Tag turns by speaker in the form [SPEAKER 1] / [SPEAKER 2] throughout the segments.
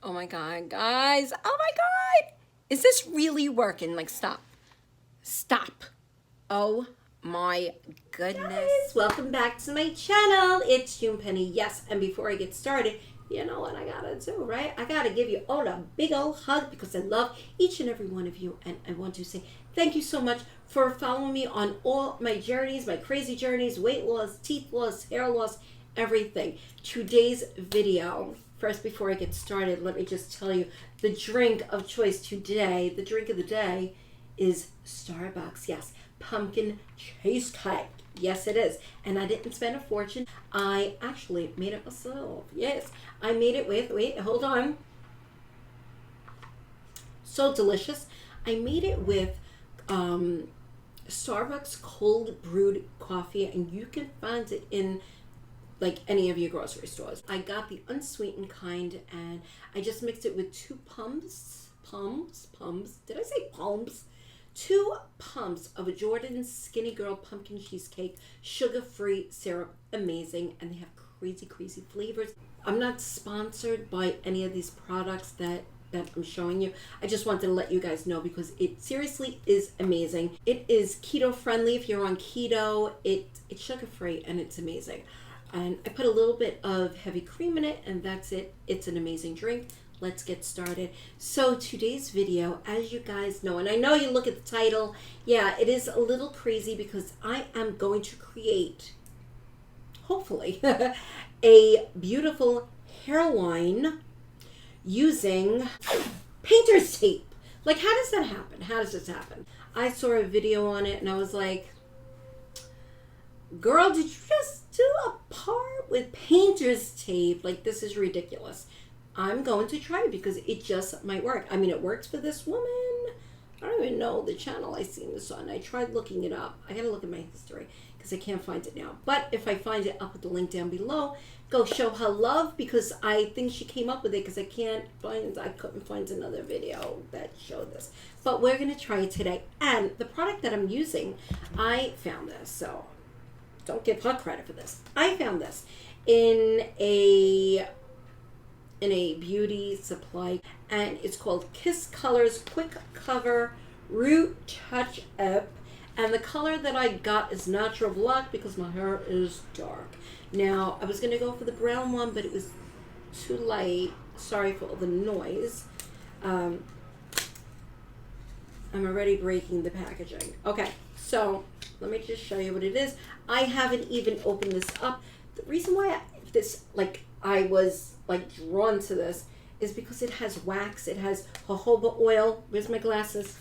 [SPEAKER 1] Oh my God, guys. Oh my God. Is this really working? Like, stop. Stop. Oh my goodness.
[SPEAKER 2] Guys, welcome back to my channel. It's June Penny. Yes, and before I get started, you know what I gotta do, right? I gotta give you all a big old hug because I love each and every one of you, and I want to say thank you so much for following me on all my journeys, my crazy journeys, weight loss, teeth loss, hair loss, everything. Today's video, first before I get started, let me just tell you the drink of choice today, the drink of the day is Starbucks. Yes, pumpkin cheesecake. Yes, it is. And I didn't spend a fortune. I actually made it myself. Yes, I made it with, wait, hold on. So delicious. I made it with Starbucks cold brewed coffee, and you can find it in like any of your grocery stores. I got the unsweetened kind, and I just mixed it with 2 pumps. Did I say pumps? 2 pumps of a Jordan Skinny Girl pumpkin cheesecake, sugar-free syrup, amazing, and they have crazy flavors. I'm not sponsored by any of these products that I'm showing you. I just wanted to let you guys know because it seriously is amazing. It is keto friendly if you're on keto. It's sugar-free and it's amazing. And I put a little bit of heavy cream in it, and that's it. It's an amazing drink. Let's get started. So today's video, as you guys know, and I know you look at the title, yeah, it is a little crazy because I am going to create, hopefully, a beautiful hairline using painter's tape. Like, how does that happen? How does this happen? I saw a video on it and I was like, girl, did you just do a part with painter's tape? Like, this is ridiculous. I'm going to try it because it just might work. I mean, it works for this woman. I don't even know the channel I seen this on. I tried looking it up. I gotta look at my history because I can't find it now. But if I find it, I'll put the link down below. Go show her love because I think she came up with it because I couldn't find another video that showed this. But we're gonna try it today. And the product that I'm using, I found this, so don't give her credit for this. I found this in a beauty supply, and it's called Kiss Colors Quick Cover Root Touch Up, and the color that I got is natural black because my hair is dark. Now I was gonna go for the brown one, but it was too light. Sorry for all the noise. I'm already breaking the packaging. Okay, so let me just show you what it is. I haven't even opened this up. The reason why I was drawn to this is because it has wax, it has jojoba oil. Where's my glasses?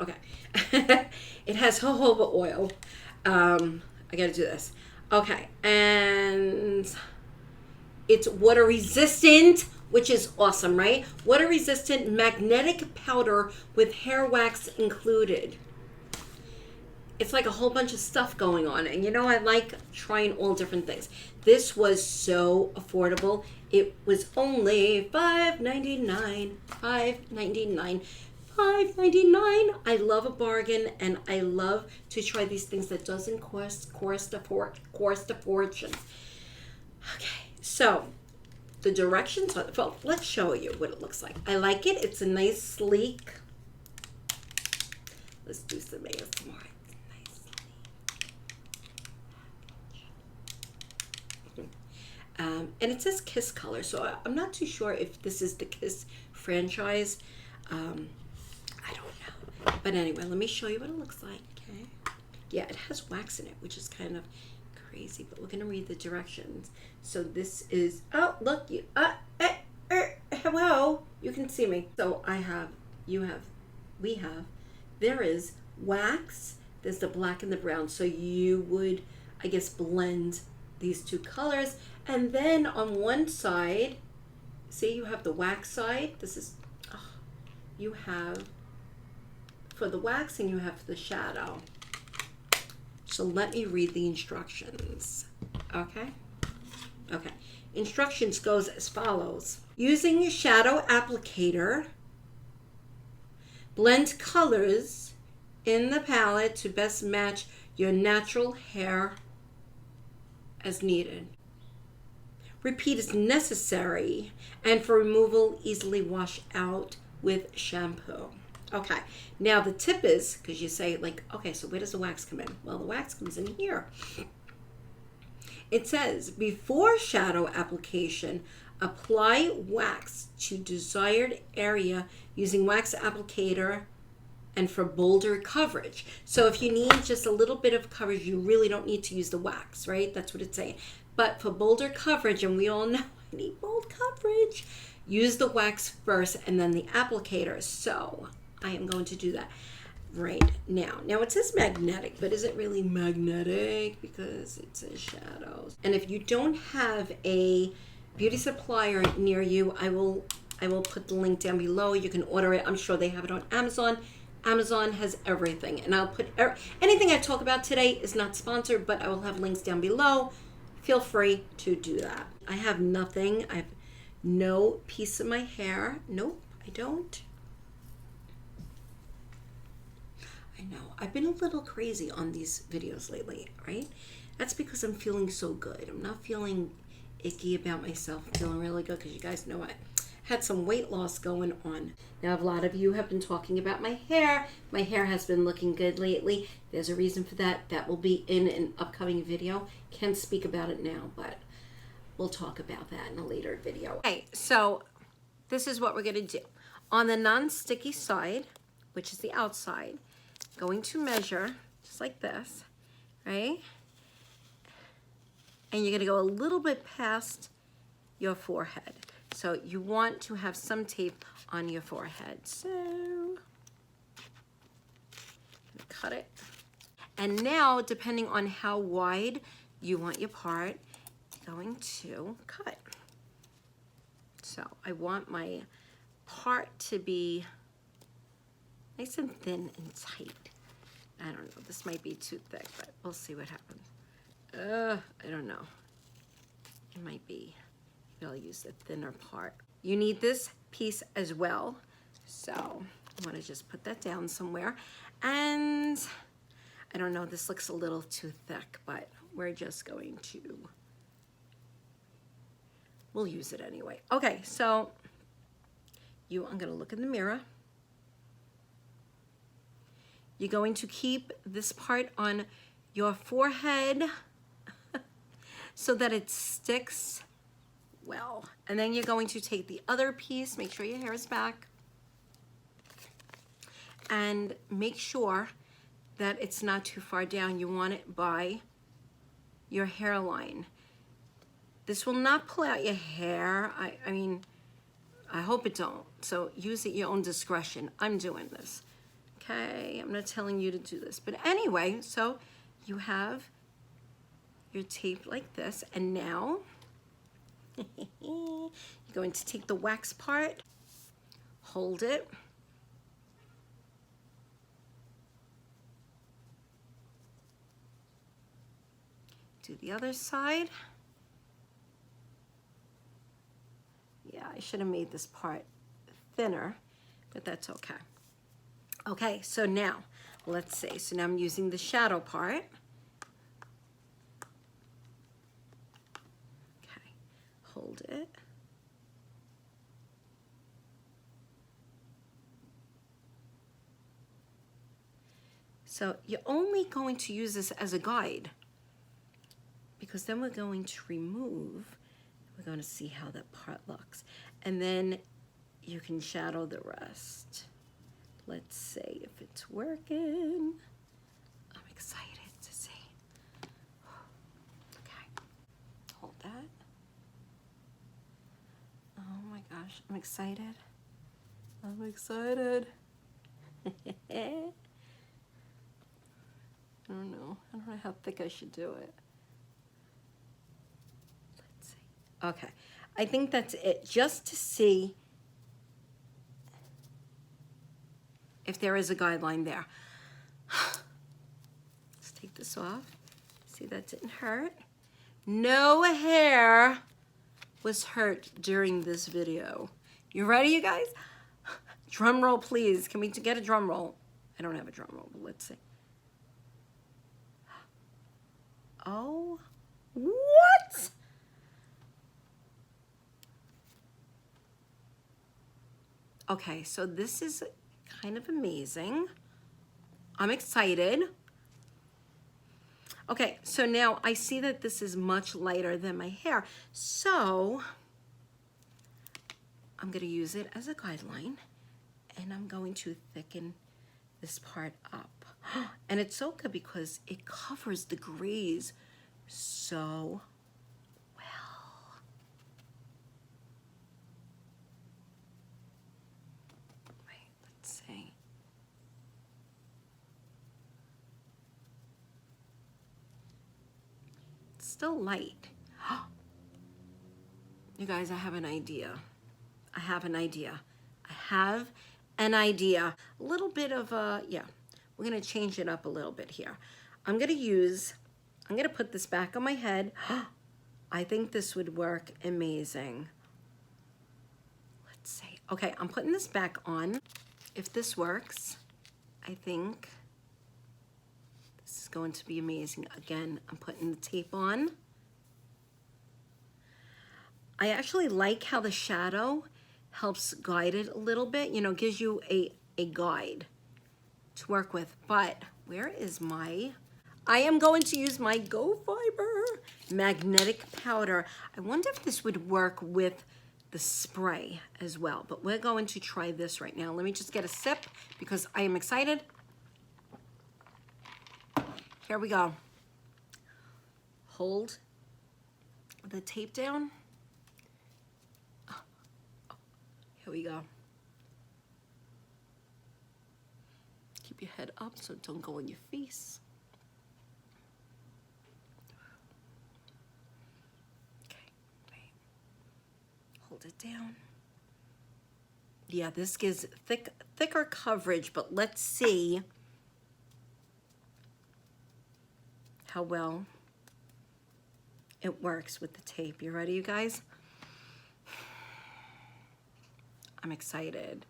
[SPEAKER 2] Okay. It has jojoba oil. I gotta do this. Okay, and it's water resistant, which is awesome, right? Water resistant magnetic powder with hair wax included. It's like a whole bunch of stuff going on, and you know I like trying all different things. This was so affordable. It was only $5.99. $5.99. I love a bargain, and I love to try these things that doesn't cost a fortune. Okay, so the directions are, well, let's show you what it looks like. I like it. It's a nice sleek. Let's do some ASMR. And it says Kiss Color, so I'm not too sure if this is the Kiss franchise. I don't know. But anyway, let me show you what it looks like, okay? Yeah, it has wax in it, which is kind of crazy, but we're going to read the directions. So this is, oh, look, hello, you can see me. So we have, there is wax, there's the black and the brown. So you would, I guess, blend these 2 colors, and then on one side, see, you have the wax side. This is, you have for the waxing, you have the shadow. So let me read the instructions. Okay. Instructions goes as follows. Using your shadow applicator, blend colors in the palette to best match your natural hair as needed. repeat as necessary, and for removal, easily wash out with shampoo. Okay, now the tip is, because you say like, okay, so where does the wax come in? Well, the wax comes in here. It says, before shadow application, apply wax to desired area using wax applicator and for bolder coverage. So if you need just a little bit of coverage, you really don't need to use the wax, right? That's what it's saying. But for bolder coverage, and we all know I need bold coverage, use the wax first and then the applicator. So I am going to do that right now. Now it says magnetic, but is it really magnetic? Because it says shadows. And if you don't have a beauty supplier near you, I will put the link down below. You can order it. I'm sure they have it on Amazon. Amazon has everything. And I'll put anything I talk about today is not sponsored, but I will have links down below. Feel free to do that. I have nothing. I have no piece of my hair. Nope, I don't. I know. I've been a little crazy on these videos lately, right? That's because I'm feeling so good. I'm not feeling icky about myself. I'm feeling really good because you guys know I had some weight loss going on. Now, a lot of you have been talking about my hair. My hair has been looking good lately. There's a reason for that. That will be in an upcoming video. Can't speak about it now, but we'll talk about that in a later video. Okay, so this is what we're going to do. On the non-sticky side, which is the outside, going to measure just like this, right? And you're going to go a little bit past your forehead. So you want to have some tape on your forehead. So cut it. And now, depending on how wide you want your part, you're going to cut. So I want my part to be nice and thin and tight. I don't know, this might be too thick, but we'll see what happens. I don't know. It might be. Maybe I'll use the thinner part. You need this piece as well. So I want to just put that down somewhere. And I don't know, this looks a little too thick, but we're just going to, we'll use it anyway. Okay, so I'm going to look in the mirror. You're going to keep this part on your forehead so that it sticks well. And then you're going to take the other piece, make sure your hair is back, and make sure that it's not too far down. You want it by your hairline. This will not pull out your hair. I mean, I hope it don't. So use it at your own discretion. I'm doing this. Okay, I'm not telling you to do this. But anyway, so you have your tape like this, and now you're going to take the wax part, hold it, do the other side. Yeah, I should have made this part thinner, but that's okay. Okay, so now, let's see. So now I'm using the shadow part. Okay, hold it. So you're only going to use this as a guide, because then we're going to remove, we're going to see how that part looks. And then you can shadow the rest. Let's see if it's working. I'm excited to see. Okay, hold that. Oh my gosh, I'm excited. I'm excited. I don't know how thick I should do it. Let's see. Okay, I think that's it, just to see if there is a guideline there. Let's take this off. See, that didn't hurt. No hair was hurt during this video. You ready, you guys? Drum roll, please. Can we get a drum roll? I don't have a drum roll, but let's see. Oh, what?
[SPEAKER 1] Okay, so this is kind of amazing. I'm excited. Okay, so now I see that this is much lighter than my hair. So I'm gonna use it as a guideline and I'm going to thicken this part up. And it's so good because it covers the grays so well. Wait, let's see. It's still light. You guys, I have an idea. I have an idea. A little bit of yeah, we're gonna change it up a little bit here. I'm gonna put this back on my head. I think this would work amazing. Let's see. Okay, I'm putting this back on. If this works, I think this is going to be amazing. Again, I'm putting the tape on. I actually like how the shadow helps guide it a little bit, you know, gives you a guide to work with. But where is I am going to use my Go Fiber magnetic powder. I wonder if this would work with the spray as well, but we're going to try this right now. Let me just get a sip because I am excited. Here we go. Hold the tape down. Here we go. Keep your head up so it don't go in your face. Okay, wait. Hold it down. Yeah, this gives thicker coverage, but let's see how well it works with the tape. You ready, you guys? I'm excited.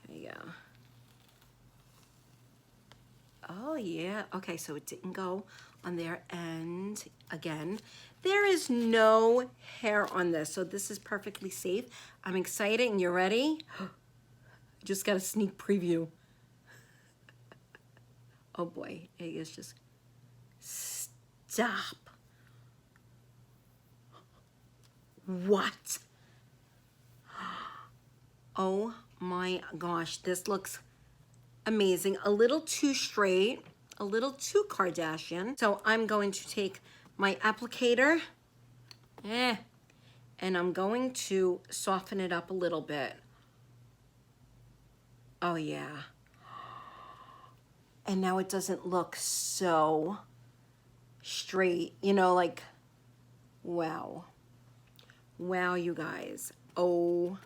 [SPEAKER 1] Here you go. Oh yeah, okay, so it didn't go on there, and again, there is no hair on this, so this is perfectly safe. I'm excited, and you're ready? Just got a sneak preview. Oh boy, it is just, stop. What? Oh my gosh, this looks amazing. A little too straight, a little too Kardashian. So I'm going to take my applicator, and I'm going to soften it up a little bit. Oh yeah. And now it doesn't look so straight, you know, like, wow. Wow, you guys. Oh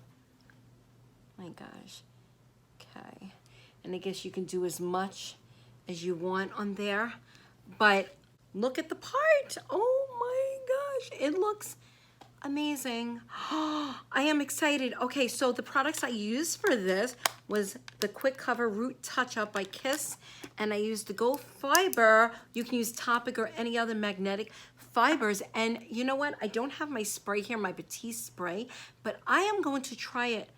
[SPEAKER 1] my gosh. Okay. And I guess you can do as much as you want on there, but look at the part. Oh my gosh, it looks amazing. I am excited. Okay, so the products I used for this was the Quick Cover Root Touch Up by Kiss, and I used the Go Fiber. You can use Topic or any other magnetic fibers, and you know what? I don't have my spray here, my Batiste spray, but I am going to try it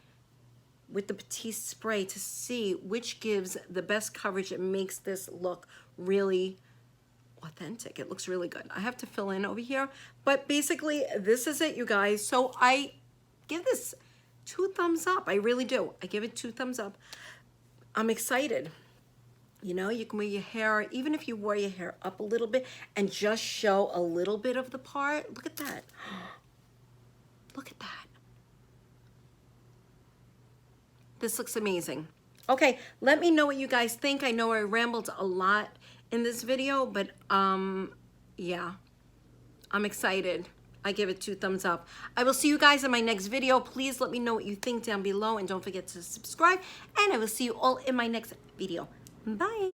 [SPEAKER 1] with the Batiste spray to see which gives the best coverage and makes this look really authentic. It looks really good. I have to fill in over here, but basically this is it, you guys. So I give this 2 thumbs up. I really do. I give it 2 thumbs up. I'm excited. You know, you can wear your hair, even if you wore your hair up a little bit and just show a little bit of the part. Look at that. Look at that. This looks amazing. Okay, let me know what you guys think. I know I rambled a lot in this video, but yeah, I'm excited. I give it 2 thumbs up. I will see you guys in my next video. Please let me know what you think down below, and don't forget to subscribe, and I will see you all in my next video. Bye.